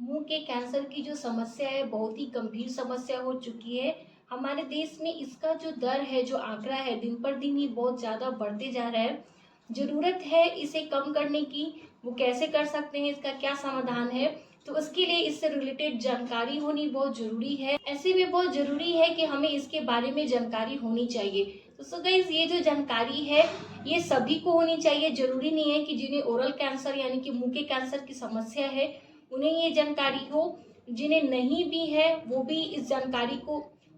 मुंह के कैंसर की जो समस्या है बहुत ही गंभीर समस्या हो चुकी है। हमारे देश में इसका जो दर है, जो आंकड़ा है, दिन पर दिन ही बहुत ज़्यादा बढ़ते जा रहा है। ज़रूरत है इसे कम करने की। वो कैसे कर सकते हैं, इसका क्या समाधान है, तो उसके लिए इससे रिलेटेड जानकारी होनी बहुत ज़रूरी है। ऐसे में बहुत ज़रूरी है कि हमें इसके बारे में जानकारी होनी चाहिए। तो सो गाइस, ये जो जानकारी है ये सभी को होनी चाहिए। ज़रूरी नहीं है कि जिन्हें ओरल कैंसर यानी कि मुंह के कैंसर की समस्या है उन्हें ये जानकारी हो। जिन्हें नहीं भी है वो भी इस जानकारी को,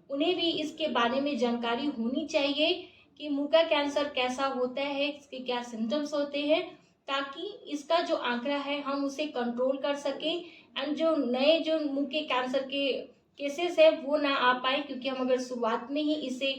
उन्हें भी इसके बारे में जानकारी होनी चाहिए कि मुंह का कैंसर कैसा होता है, इसके क्या सिम्टम्स होते हैं, ताकि इसका जो आंकड़ा है हम उसे कंट्रोल कर सकें। एंड जो नए जो मुंह के कैंसर के केसेस है वो ना आ पाए, क्योंकि हम अगर शुरुआत में ही इसे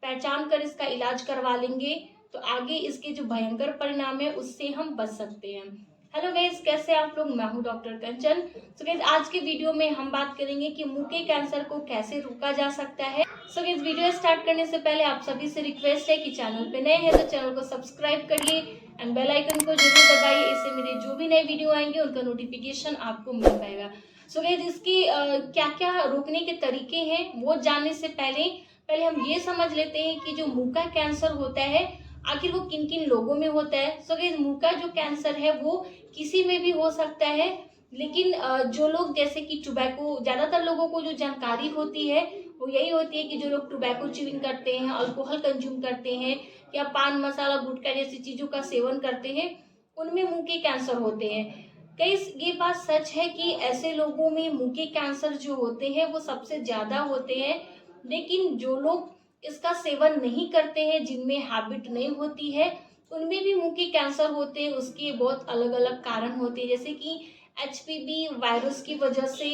पहचान कर इसका इलाज करवा लेंगे तो आगे इसके जो भयंकर परिणाम है उससे हम बच सकते हैं। हेलो गाइस, कैसे आप लोग? मैं हूं डॉक्टर कंचन। सो गाइस, आज के वीडियो में हम बात करेंगे कि मुंह के कैंसर को कैसे रोका जा सकता है। सो गाइस, वीडियो स्टार्ट करने से पहले आप सभी से रिक्वेस्ट है कि चैनल पे नए हैं तो चैनल को सब्सक्राइब करिए एंड बेल आइकन को जरूर दबाइए। इससे मेरे जो भी नए वीडियो आएंगे उनका नोटिफिकेशन आपको मिल पाएगा। सो गाइस, इसकी क्या क्या रोकने के तरीके हैं वो जानने से पहले पहले हम ये समझ लेते हैं कि जो मुंह का कैंसर होता है आखिर वो किन किन लोगों में होता है। सो गाइस, मुंह का जो कैंसर है वो किसी में भी हो सकता है, लेकिन जो लोग जैसे कि टोबैको, ज़्यादातर लोगों को जो जानकारी होती है वो यही होती है कि जो लोग टोबैको च्यूइंग करते हैं, अल्कोहल कंज्यूम करते हैं या पान मसाला गुटखा जैसी चीज़ों का सेवन करते हैं, उनमें मुंह के कैंसर होते हैं। कई ये बात सच है कि ऐसे लोगों में मुंह के कैंसर जो होते हैं वो सबसे ज़्यादा होते हैं। लेकिन जो लोग इसका सेवन नहीं करते हैं, जिनमें हैबिट नहीं होती है, उनमें भी मुंह के कैंसर होते हैं। उसके बहुत अलग अलग कारण होते हैं, जैसे कि एचपीवी वायरस की वजह से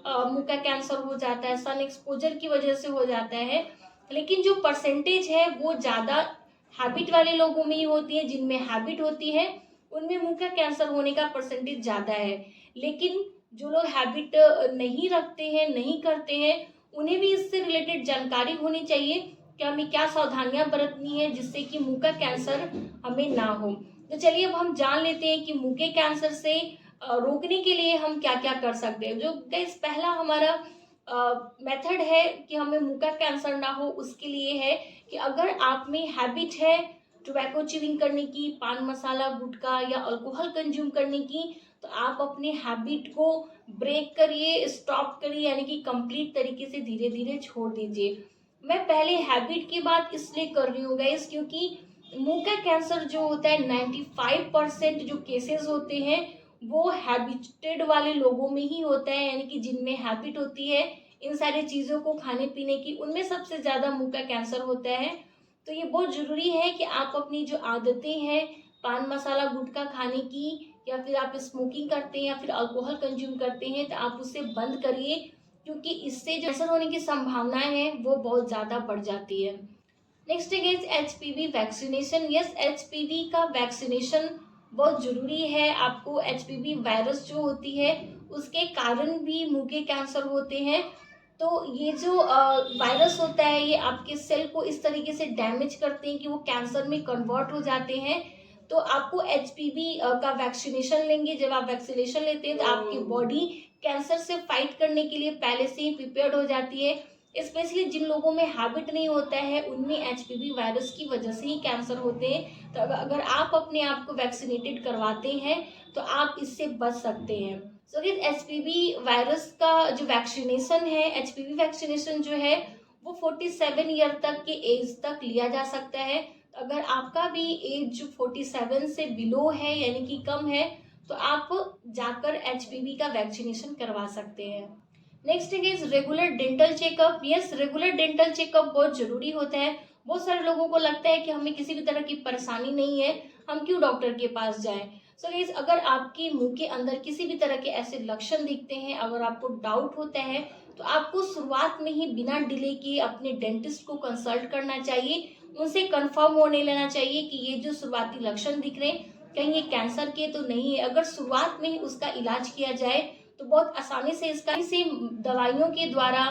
मुंह का कैंसर हो जाता है, सन एक्सपोजर की वजह से हो जाता है। लेकिन जो परसेंटेज है वो ज़्यादा हैबिट वाले लोगों में ही होती है। जिनमें हैबिट होती है उनमें मुंह का कैंसर होने का परसेंटेज ज़्यादा है। लेकिन जो लोग हैबिट नहीं रखते हैं, नहीं करते हैं, उन्हें भी इससे रिलेटेड जानकारी होनी चाहिए कि हमें क्या सावधानियां बरतनी है जिससे कि मुंह का कैंसर हमें ना हो। तो चलिए अब हम जान लेते हैं कि मुंह के कैंसर से रोकने के लिए हम क्या क्या कर सकते हैं। जो गाइस पहला हमारा मेथड है कि हमें मुंह का कैंसर ना हो, उसके लिए है कि अगर आप में हैबिट है टोबैको च्यूइंग करने की, पान मसाला गुटखा या अल्कोहल कंज्यूम करने की, तो आप अपने हैबिट को ब्रेक करिए, स्टॉप करिए, यानी कि कंप्लीट तरीके से धीरे धीरे छोड़ दीजिए। मैं पहले हैबिट की बात इसलिए कर रही हूँ गाइस, क्योंकि मुंह का कैंसर जो होता है 95% जो केसेस होते हैं वो हैबिटेड वाले लोगों में ही होता है, यानी कि जिनमें हैबिट होती है इन सारी चीज़ों को खाने पीने की, उनमें सबसे ज़्यादा मुंह का कैंसर होता है। तो ये बहुत ज़रूरी है कि आप अपनी जो आदतें हैं पान मसाला गुटखा खाने की, या फिर आप स्मोकिंग करते हैं या फिर अल्कोहल कंज्यूम करते हैं, तो आप उसे बंद करिए, क्योंकि इससे जो कैंसर होने की संभावनाएं हैं वो बहुत ज़्यादा बढ़ जाती है। Next is HPV vaccination. Yes, HPV का वैक्सीनेशन बहुत ज़रूरी है। आपको एचपीवी वायरस जो होती है उसके कारण भी मुंह के कैंसर होते हैं। तो ये जो वायरस होता है ये आपके सेल को इस तरीके से डैमेज करते हैं कि वो कैंसर में कन्वर्ट हो जाते हैं। तो आपको एचपीवी का वैक्सीनेशन लेंगे। जब आप वैक्सीनेशन लेते हैं तो आपकी बॉडी कैंसर से फाइट करने के लिए पहले से ही प्रिपेयर्ड हो जाती है। स्पेशली जिन लोगों में हैबिट नहीं होता है उनमें एचपीवी वायरस की वजह से ही कैंसर होते हैं। तो अगर आप अपने आप को वैक्सीनेटेड करवाते हैं तो आप इससे बच सकते हैं। सो एचपीवी वायरस का जो वैक्सीनेशन है, एचपीवी वैक्सीनेशन जो है वो 47 ईयर तक के एज तक लिया जा सकता है। अगर आपका भी एज 47 से बिलो है यानी कि कम है, तो आप जाकर एचपीवी का वैक्सीनेशन करवा सकते हैं। Next thing is regular dental checkup. Yes, regular dental checkup बहुत जरूरी होता है। बहुत सारे लोगों को लगता है कि हमें किसी भी तरह की परेशानी नहीं है, हम क्यों डॉक्टर के पास जाएं। सो गाइस, अगर आपके मुंह के अंदर किसी भी तरह के ऐसे लक्षण दिखते हैं, अगर आपको डाउट होता है, तो आपको शुरुआत में ही बिना डिले किए अपने डेंटिस्ट को कंसल्ट करना चाहिए। उनसे कंफर्म होने लेना चाहिए कि ये जो शुरुआती लक्षण दिख रहे हैं कहीं ये कैंसर के तो नहीं है। अगर शुरुआत में ही उसका इलाज किया जाए तो बहुत आसानी से इसका इसे दवाइयों के द्वारा,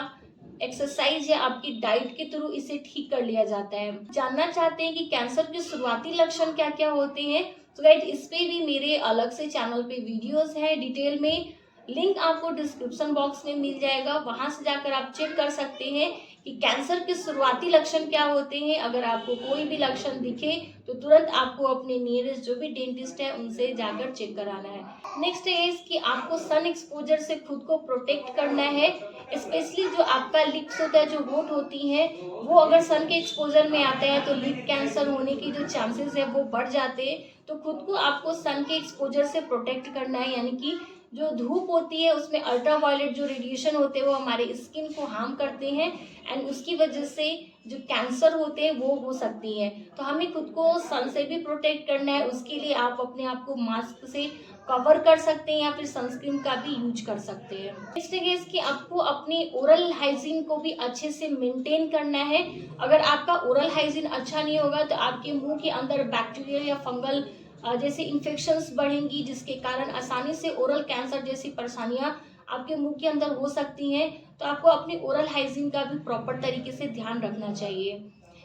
एक्सरसाइज या आपकी डाइट के थ्रू इसे ठीक कर लिया जाता है। जानना चाहते हैं कि कैंसर के शुरुआती लक्षण क्या क्या होते हैं, तो गाइस इस पे भी मेरे अलग से चैनल पे वीडियोस हैं डिटेल में। लिंक आपको डिस्क्रिप्शन बॉक्स में मिल जाएगा, वहां से जाकर आप चेक कर सकते हैं कि कैंसर के शुरुआती लक्षण क्या होते हैं। अगर आपको कोई भी लक्षण दिखे तो तुरंत आपको अपने नियरेस्ट जो भी डेंटिस्ट है उनसे जाकर चेक कराना है। नेक्स्ट है कि आपको सन एक्सपोजर से खुद को प्रोटेक्ट करना है। स्पेशली जो आपका लिप्स होता है, जो होंठ होती हैं, वो अगर सन के एक्सपोजर में आते हैं तो लिप कैंसर होने की जो चांसेस है वो बढ़ जाते हैं। तो खुद को आपको सन के एक्सपोजर से प्रोटेक्ट करना है, यानी कि जो धूप होती है उसमें अल्ट्रावायलेट जो रेडिएशन होते हैं वो हमारे स्किन को हार्म करते हैं एंड उसकी वजह से जो कैंसर होते हैं वो हो सकती है। तो हमें खुद को सन से भी प्रोटेक्ट करना है। उसके लिए आप अपने आप को मास्क से कवर कर सकते हैं या फिर सनस्क्रीन का भी यूज कर सकते हैं। नेक्स्ट है कि आपको अपनी ओरल हाइजीन को भी अच्छे से मेंटेन करना है। अगर आपका ओरल हाइजीन अच्छा नहीं होगा तो आपके मुंह के अंदर बैक्टीरियल या फंगल जैसे इन्फेक्शंस बढ़ेंगी, जिसके कारण आसानी से ओरल कैंसर जैसी परेशानियां आपके मुंह के अंदर हो सकती हैं। तो आपको अपनी ओरल हाइजीन का भी प्रॉपर तरीके से ध्यान रखना चाहिए।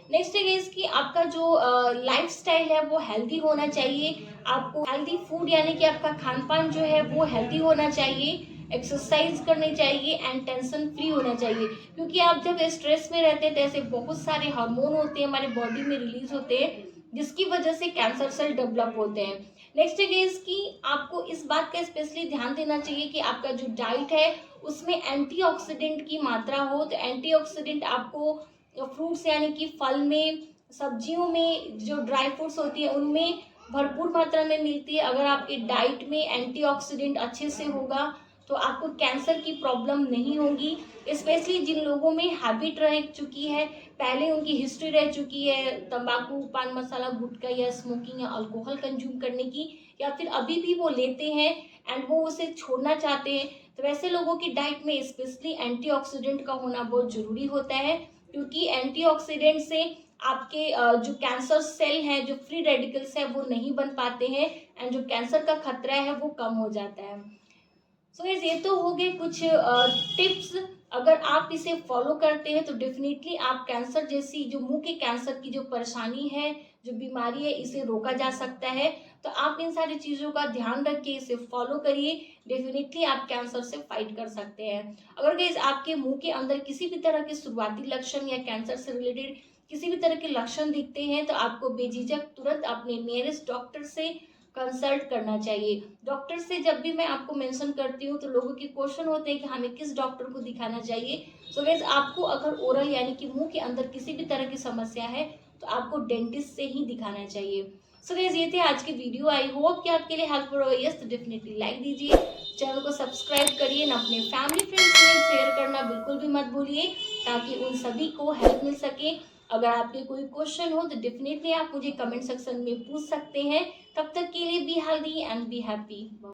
नेक्स्ट है कि आपका जो लाइफ स्टाइल है वो हेल्दी होना चाहिए। आपको हेल्दी फूड यानी कि आपका खान पान जो है वो हेल्दी होना चाहिए, एक्सरसाइज करनी चाहिए एंड टेंशन फ्री होना चाहिए। क्योंकि आप जब स्ट्रेस में रहते हैं तो ऐसे बहुत सारे हार्मोन होते हैं हमारे बॉडी में रिलीज होते हैं, जिसकी वजह से कैंसर सेल डेवलप होते हैं। नेक्स्ट है कि आपको इस बात का स्पेशली ध्यान देना चाहिए कि आपका जो डाइट है उसमें एंटीऑक्सीडेंट की मात्रा हो। तो एंटीऑक्सीडेंट आपको फ्रूट्स यानी कि फल में, सब्जियों में, जो ड्राई फ्रूट्स होती है उनमें भरपूर मात्रा में मिलती है। अगर आपके डाइट में एंटीऑक्सीडेंट अच्छे से होगा तो आपको कैंसर की प्रॉब्लम नहीं होगी। स्पेशली जिन लोगों में हैबिट रह चुकी है, पहले उनकी हिस्ट्री रह चुकी है तंबाकू, पान मसाला, गुटखा या स्मोकिंग या अल्कोहल कंज्यूम करने की, या फिर अभी भी वो लेते हैं एंड वो उसे छोड़ना चाहते हैं, तो वैसे लोगों की डाइट में स्पेशली एंटीऑक्सीडेंट का होना बहुत जरूरी होता है। क्योंकि एंटीऑक्सीडेंट से आपके जो कैंसर सेल हैं, जो फ्री रेडिकल्स है वो नहीं बन पाते हैं एंड जो कैंसर का खतरा है वो कम हो जाता है। सो ये तो हो गए कुछ टिप्स। अगर आप इसे फॉलो करते हैं तो डेफिनेटली आप कैंसर जैसी जो मुंह के कैंसर की जो परेशानी है, जो बीमारी है, इसे रोका जा सकता है। तो आप इन सारी चीज़ों का ध्यान रखिए, इसे फॉलो करिए, डेफिनेटली आप कैंसर से फाइट कर सकते हैं। अगर गाइस आपके मुंह के अंदर किसी भी तरह के शुरुआती लक्षण या कैंसर से रिलेटेड किसी भी तरह के लक्षण दिखते हैं तो आपको बेझिझक तुरंत अपने नियरेस्ट डॉक्टर से कंसल्ट करना चाहिए। डॉक्टर से जब भी मैं आपको मेंशन करती हूँ तो लोगों के क्वेश्चन होते हैं कि हमें किस डॉक्टर को दिखाना चाहिए। सो गाइस आपको अगर ओरल यानी कि मुंह के अंदर किसी भी तरह की समस्या है तो आपको डेंटिस्ट से ही दिखाना चाहिए। सो गाइस ये थे आज की वीडियो। आई होप कि आपके लिए हेल्पफुल होगा। यस तो डेफिनेटली लाइक दीजिए, चैनल को सब्सक्राइब करिए ना, अपने फैमिली फ्रेंड्स में शेयर करना बिल्कुल भी मत भूलिए ताकि उन सभी को हेल्प मिल सके। अगर आपके कोई क्वेश्चन हो तो डेफिनेटली आप मुझे कमेंट सेक्शन में पूछ सकते हैं। तब तक के लिए be healthy and be happy.